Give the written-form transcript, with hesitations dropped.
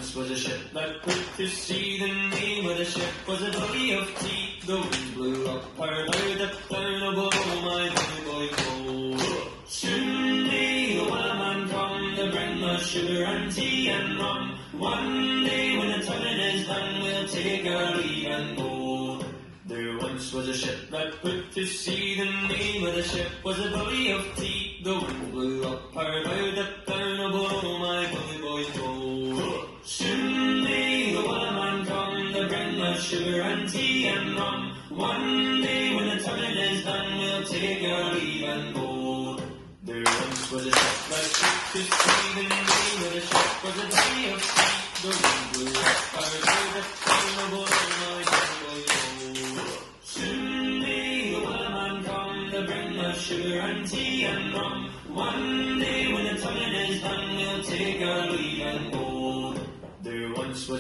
once was a ship that put to sea. The name of the ship was a Billy of Tea. The wind blew up her bow, up down above my Billy boy go. Soon may the wellerman come to bring us sugar and tea and rum. One day when the tonguing is done, we'll take our leave and go. There once was a ship that put to sea. The name of the ship was a Billy of Tea. The wind blew up her bow, up down above my Billy boy go. Soon may the wellerman come to bring us sugar and tea and rum. One day when the tonguing is done, we'll take our leave and go. There once was a ship that put to sea. The name of the ship was a Billy of Tea. The wind blew up her bow, up down above my Billy boy go. Soon may the wellerman come to bring us sugar and tea and rum. One day when the tonguing is done, we'll take our leave and go. There once was